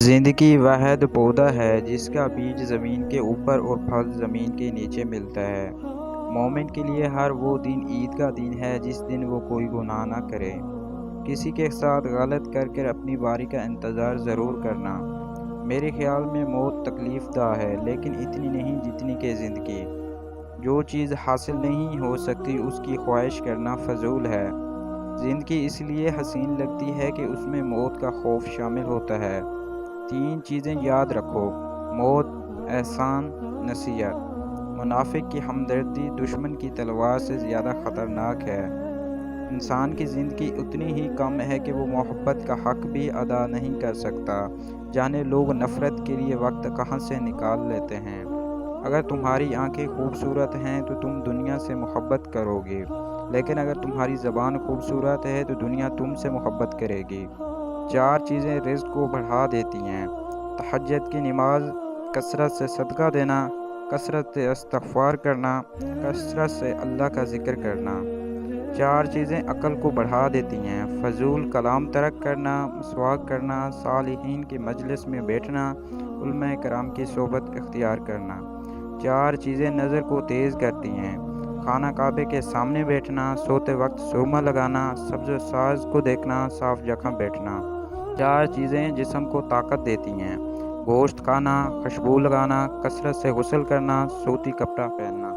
زندگی واحد پودا ہے جس کا بیج زمین کے اوپر اور پھل زمین کے نیچے ملتا ہے۔ مومن کے لیے ہر وہ دن عید کا دن ہے جس دن وہ کوئی گناہ نہ کرے۔ کسی کے ساتھ غلط کر اپنی باری کا انتظار ضرور کرنا۔ میرے خیال میں موت تکلیف دہ ہے لیکن اتنی نہیں جتنی کہ زندگی۔ جو چیز حاصل نہیں ہو سکتی اس کی خواہش کرنا فضول ہے۔ زندگی اس لیے حسین لگتی ہے کہ اس میں موت کا خوف شامل ہوتا ہے۔ 3 چیزیں یاد رکھو: موت، احسان، نصیحت۔ منافق کی ہمدردی دشمن کی تلوار سے زیادہ خطرناک ہے۔ انسان کی زندگی اتنی ہی کم ہے کہ وہ محبت کا حق بھی ادا نہیں کر سکتا۔ جانے لوگ نفرت کے لیے وقت کہاں سے نکال لیتے ہیں۔ اگر تمہاری آنکھیں خوبصورت ہیں تو تم دنیا سے محبت کرو گے، لیکن اگر تمہاری زبان خوبصورت ہے تو دنیا تم سے محبت کرے گی۔ 4 چیزیں رزق کو بڑھا دیتی ہیں: تہجد کی نماز، کثرت سے صدقہ دینا، کثرت سے استغفار کرنا، کثرت سے اللہ کا ذکر کرنا۔ 4 چیزیں عقل کو بڑھا دیتی ہیں: فضول کلام ترک کرنا، مسواک کرنا، صالحین کی مجلس میں بیٹھنا، علماء کرام کی صحبت اختیار کرنا۔ 4 چیزیں نظر کو تیز کرتی ہیں: خانہ کعبے کے سامنے بیٹھنا، سوتے وقت سرما لگانا، سبز ساز کو دیکھنا، صاف جگہ بیٹھنا۔ 4 چیزیں جسم کو طاقت دیتی ہیں: گوشت کھانا، خوشبو لگانا، کثرت سے غسل کرنا، سوتی کپڑا پہننا۔